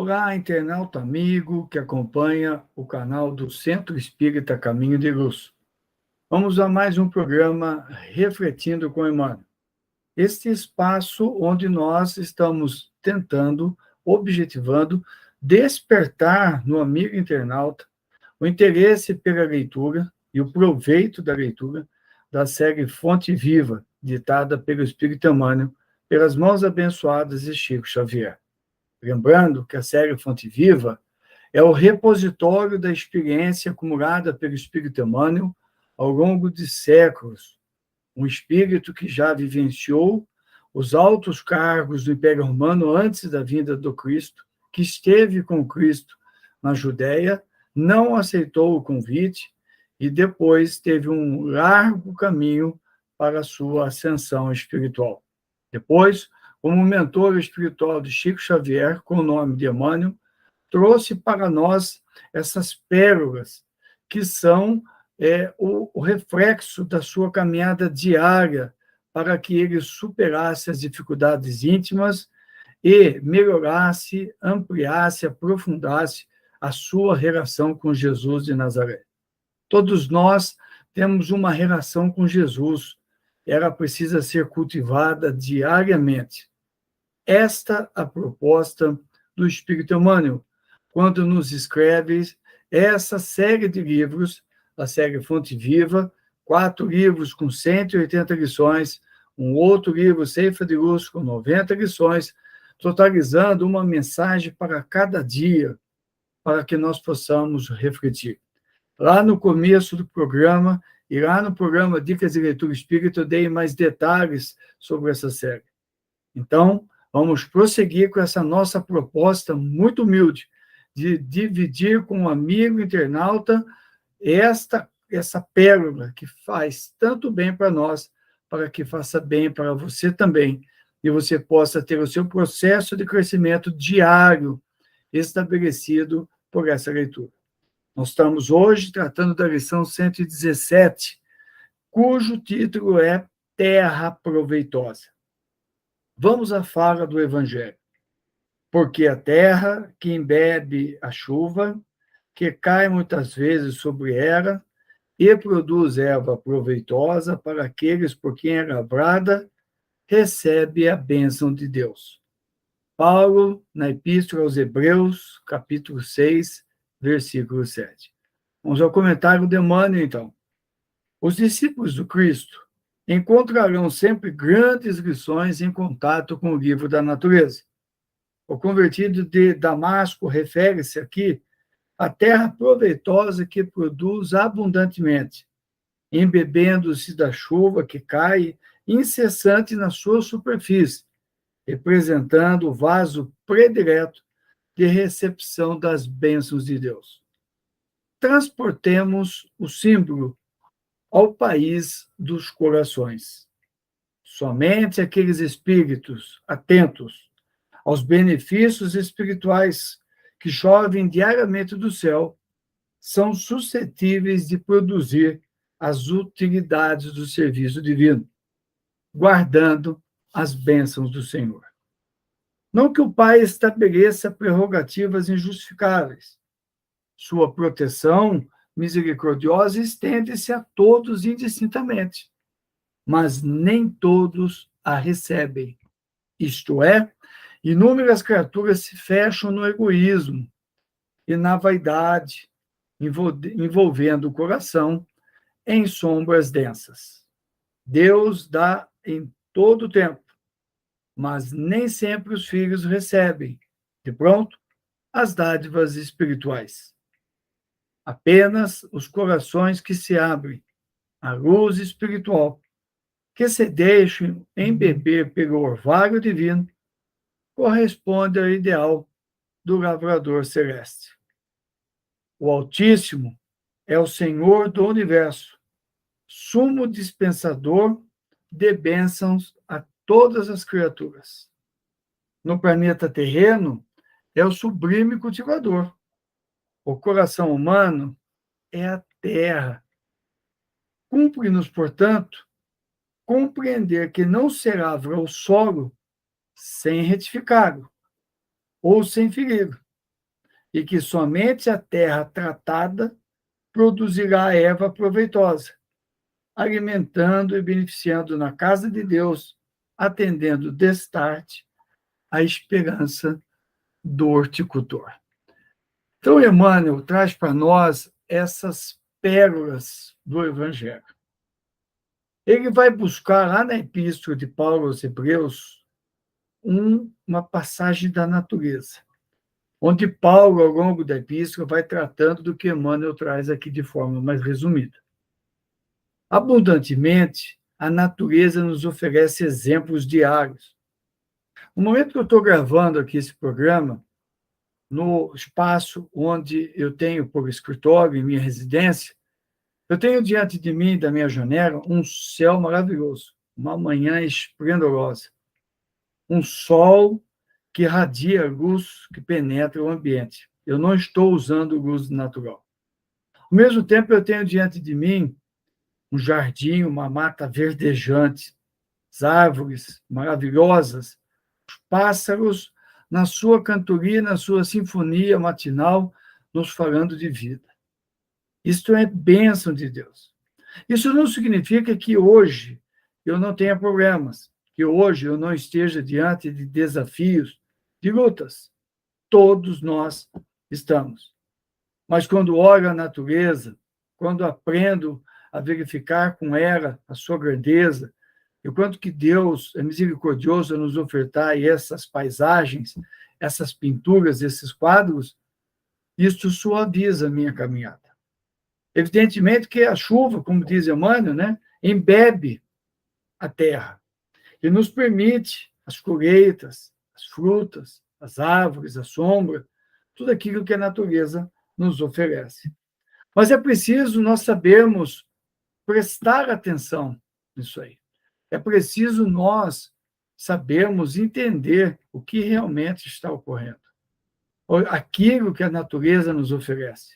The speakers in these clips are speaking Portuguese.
Olá, internauta amigo que acompanha o canal do Centro Espírita Caminho de Luz. Vamos a mais um programa Refletindo com Emmanuel. Este espaço onde nós estamos tentando, objetivando, despertar no amigo internauta o interesse pela leitura e o proveito da leitura da série Fonte Viva, ditada pelo Espírito Emmanuel, pelas mãos abençoadas de Chico Xavier. Lembrando que a série Fonte Viva é o repositório da experiência acumulada pelo Espírito Emmanuel ao longo de séculos. Um espírito que já vivenciou os altos cargos do Império Romano antes da vinda do Cristo, que esteve com Cristo na Judéia, não aceitou o convite e depois teve um largo caminho para a sua ascensão espiritual. Depois, como mentor espiritual de Chico Xavier, com o nome de Emmanuel, trouxe para nós essas pérolas que são o reflexo da sua caminhada diária para que ele superasse as dificuldades íntimas e melhorasse, ampliasse, aprofundasse a sua relação com Jesus de Nazaré. Todos nós temos uma relação com Jesus. Ela precisa ser cultivada diariamente. Esta a proposta do Espírito Emmanuel, quando nos escreve essa série de livros, a série Fonte Viva, 4 livros com 180 lições, um outro livro, Ceifa de Luz, com 90 lições, totalizando uma mensagem para cada dia, para que nós possamos refletir. Lá no começo do programa, e lá no programa Dicas de Leitura Espírita, eu dei mais detalhes sobre essa série. Então, vamos prosseguir com essa nossa proposta muito humilde de dividir com um amigo internauta essa pérola que faz tanto bem para nós, para que faça bem para você também, e você possa ter o seu processo de crescimento diário estabelecido por essa leitura. Nós estamos hoje tratando da lição 117, cujo título é Terra Proveitosa. Vamos à fala do Evangelho. Porque a terra que embebe a chuva, que cai muitas vezes sobre ela, e produz erva proveitosa para aqueles por quem é lavrada, recebe a bênção de Deus. Paulo, na Epístola aos Hebreus, capítulo 6, versículo 7. Vamos ao comentário de Emmanuel, então. Os discípulos do Cristo encontrarão sempre grandes lições em contato com o livro da natureza. O convertido de Damasco refere-se aqui à terra proveitosa que produz abundantemente, embebendo-se da chuva que cai incessante na sua superfície, representando o vaso predileto de recepção das bênçãos de Deus. Transportemos o símbolo ao país dos corações. Somente aqueles espíritos atentos aos benefícios espirituais que chovem diariamente do céu são suscetíveis de produzir as utilidades do serviço divino, guardando as bênçãos do Senhor. Não que o Pai estabeleça prerrogativas injustificáveis. Sua proteção misericordiosa estende-se a todos indistintamente, mas nem todos a recebem. Isto é, inúmeras criaturas se fecham no egoísmo e na vaidade, envolvendo o coração em sombras densas. Deus dá em todo o tempo, mas nem sempre os filhos recebem, de pronto, as dádivas espirituais. Apenas os corações que se abrem à luz espiritual, que se deixam embeber pelo orvalho divino, corresponde ao ideal do lavrador celeste. O Altíssimo é o Senhor do Universo, sumo dispensador de bênçãos a todas as criaturas. No planeta terreno, é o sublime cultivador. O coração humano é a terra. Cumpre-nos, portanto, compreender que não se lavra o solo sem retificá-lo ou sem feri-lo. e que somente a terra tratada produzirá a erva proveitosa, alimentando e beneficiando na casa de Deus, atendendo destarte à esperança do horticultor. Então, Emmanuel traz para nós essas pérolas do Evangelho. Ele vai buscar lá na Epístola de Paulo aos Hebreus uma passagem da natureza, onde Paulo, ao longo da Epístola, vai tratando do que Emmanuel traz aqui de forma mais resumida. Abundantemente, a natureza nos oferece exemplos diários. No momento que eu estou gravando aqui esse programa, no espaço onde eu tenho por escritório, em minha residência, eu tenho diante de mim, da minha janela, um céu maravilhoso, uma manhã esplendorosa, um sol que irradia luz que penetra o ambiente. Eu não estou usando luz natural. Ao mesmo tempo, eu tenho diante de mim um jardim, uma mata verdejante, as árvores maravilhosas, os pássaros na sua cantoria, na sua sinfonia matinal, nos falando de vida. Isto é bênção de Deus. Isso não significa que hoje eu não tenha problemas, que hoje eu não esteja diante de desafios, de lutas. Todos nós estamos. Mas quando olho a natureza, quando aprendo a verificar com ela a sua grandeza, e o quanto que Deus é misericordioso a nos ofertar essas paisagens, essas pinturas, esses quadros, isso suaviza a minha caminhada. Evidentemente que a chuva, como diz Emmanuel, né, embebe a terra e nos permite as colheitas, as frutas, as árvores, a sombra, tudo aquilo que a natureza nos oferece. Mas é preciso nós sabermos prestar atenção nisso aí. É preciso nós sabermos entender o que realmente está ocorrendo, aquilo que a natureza nos oferece.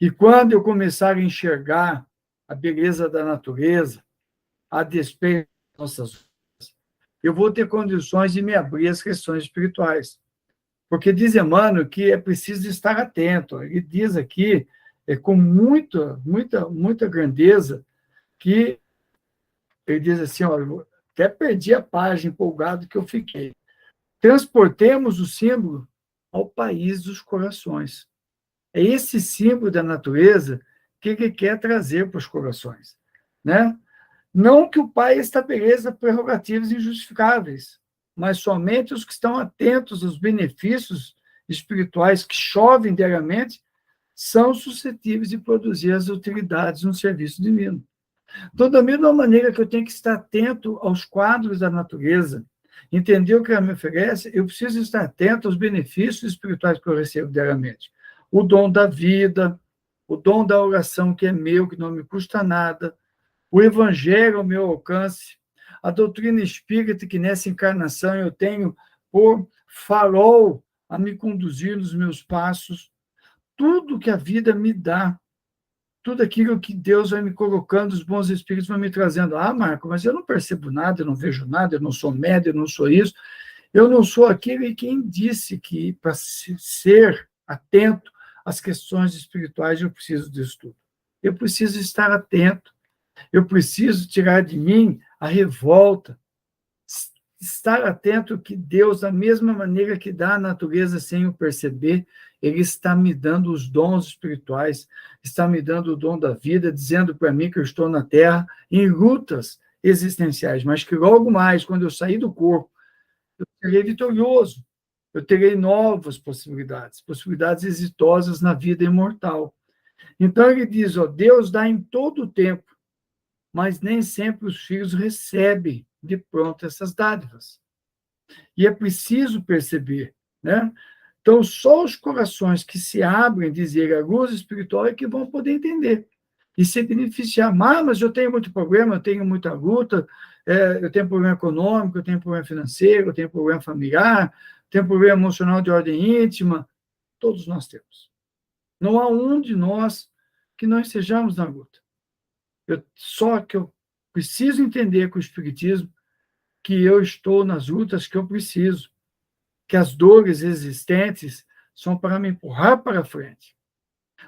E quando eu começar a enxergar a beleza da natureza, a despeito das nossas vidas, eu vou ter condições de me abrir às questões espirituais. Porque diz Emmanuel que é preciso estar atento. Ele diz aqui, com muita grandeza, que ele diz assim, olha, até perdi a página, empolgado que eu fiquei. Transportemos o símbolo ao país dos corações. É esse símbolo da natureza que ele quer trazer para os corações, né? Não que o Pai estabeleça prerrogativas injustificáveis, mas somente os que estão atentos aos benefícios espirituais que chovem diariamente são suscetíveis de produzir as utilidades no serviço divino. Então, da mesma maneira que eu tenho que estar atento aos quadros da natureza, entender o que ela me oferece, eu preciso estar atento aos benefícios espirituais que eu recebo diariamente. O dom da vida, o dom da oração que é meu, que não me custa nada, o evangelho ao meu alcance, a doutrina espírita que nessa encarnação eu tenho por farol a me conduzir nos meus passos, tudo que a vida me dá, tudo aquilo que Deus vai me colocando, os bons espíritos vão me trazendo. Ah, Marco, mas eu não percebo nada, eu não vejo nada, eu não sou médio, eu não sou isso. Eu não sou aquele quem disse que para ser atento às questões espirituais eu preciso disso tudo. Eu preciso estar atento. Eu preciso tirar de mim a revolta. Estar atento que Deus, da mesma maneira que dá à natureza sem o perceber, Ele está me dando os dons espirituais, está me dando o dom da vida, dizendo para mim que eu estou na Terra em lutas existenciais, mas que logo mais, quando eu sair do corpo, eu serei vitorioso, eu terei novas possibilidades, possibilidades exitosas na vida imortal. Então ele diz, ó, Deus dá em todo o tempo, mas nem sempre os filhos recebem de pronto essas dádivas. E é preciso perceber, né? Então, só os corações que se abrem, dizer a luz espiritual, é que vão poder entender e se beneficiar. Mas eu tenho muito problema, eu tenho muita luta, eu tenho problema econômico, eu tenho problema financeiro, eu tenho problema familiar, eu tenho problema emocional de ordem íntima. Todos nós temos. Não há um de nós que não estejamos na luta. Só que eu preciso entender com o Espiritismo que eu estou nas lutas que eu preciso, que as dores existentes são para me empurrar para frente.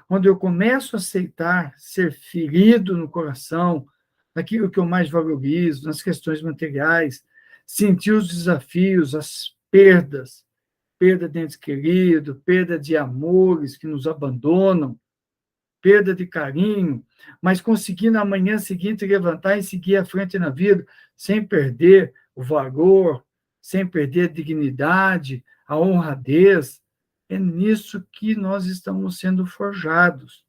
Quando eu começo a aceitar ser ferido no coração, naquilo que eu mais valorizo, nas questões materiais, sentir os desafios, as perdas, perda de entes queridos, perda de amores que nos abandonam, perda de carinho, mas conseguir na manhã seguinte levantar e seguir à frente na vida, sem perder o valor, sem perder a dignidade, a honradez. É nisso que nós estamos sendo forjados.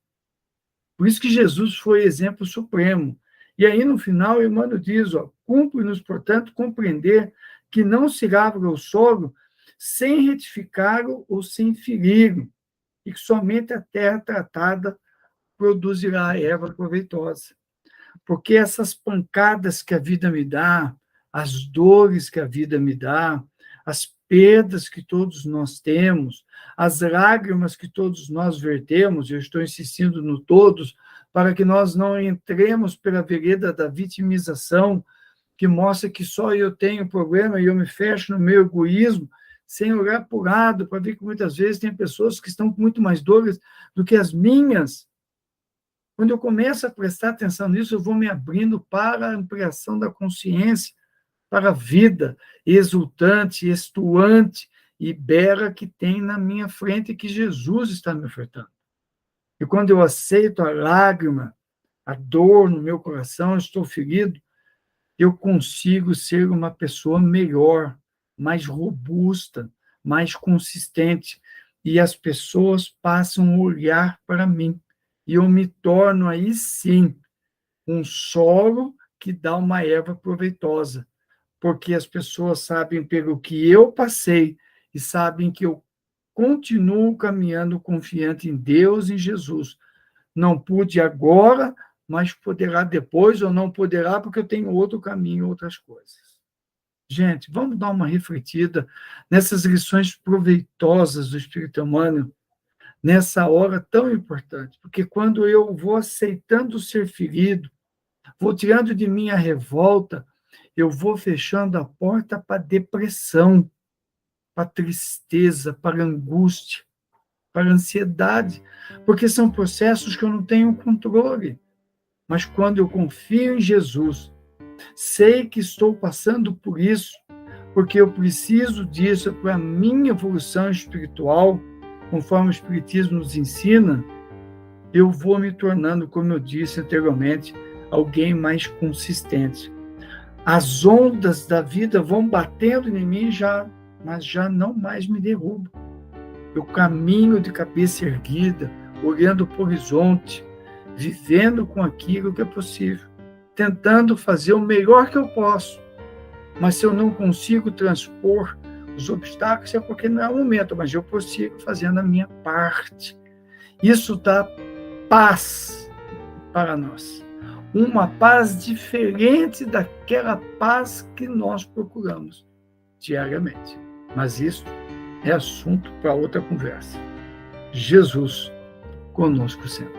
Por isso que Jesus foi exemplo supremo. E aí, no final, Emmanuel diz, cumpre-nos, portanto, compreender que não se lavra o solo sem retificá-lo ou sem feri-lo, e que somente a terra tratada produzirá a erva proveitosa. Porque essas pancadas que a vida me dá, as dores que a vida me dá, as perdas que todos nós temos, as lágrimas que todos nós vertemos, eu estou insistindo no todos, para que nós não entremos pela vereda da vitimização, que mostra que só eu tenho problema e eu me fecho no meu egoísmo, sem olhar para o lado, para ver que muitas vezes tem pessoas que estão com muito mais dores do que as minhas. Quando eu começo a prestar atenção nisso, eu vou me abrindo para a ampliação da consciência, para a vida exultante, estuante e bela que tem na minha frente, que Jesus está me ofertando. E quando eu aceito a lágrima, a dor no meu coração, eu estou ferido, eu consigo ser uma pessoa melhor, mais robusta, mais consistente, e as pessoas passam a olhar para mim. E eu me torno, aí sim, um solo que dá uma erva proveitosa, porque as pessoas sabem pelo que eu passei e sabem que eu continuo caminhando confiante em Deus e em Jesus. Não pude agora, mas poderá depois, ou não poderá, porque eu tenho outro caminho, outras coisas. Gente, vamos dar uma refletida nessas lições proveitosas do Espírito Emmanuel, nessa hora tão importante, porque quando eu vou aceitando ser ferido, vou tirando de mim a revolta, eu vou fechando a porta para a depressão, para a tristeza, para a angústia, para a ansiedade, porque são processos que eu não tenho controle. Mas quando eu confio em Jesus, sei que estou passando por isso, porque eu preciso disso para a minha evolução espiritual, conforme o Espiritismo nos ensina, eu vou me tornando, como eu disse anteriormente, alguém mais consistente. As ondas da vida vão batendo em mim, mas já não mais me derrubam. Eu caminho de cabeça erguida, olhando para o horizonte, vivendo com aquilo que é possível, tentando fazer o melhor que eu posso. Mas se eu não consigo transpor os obstáculos, é porque não é o momento, mas eu prossigo fazendo a minha parte. Isso dá paz para nós. Uma paz diferente daquela paz que nós procuramos diariamente. Mas isso é assunto para outra conversa. Jesus conosco sempre.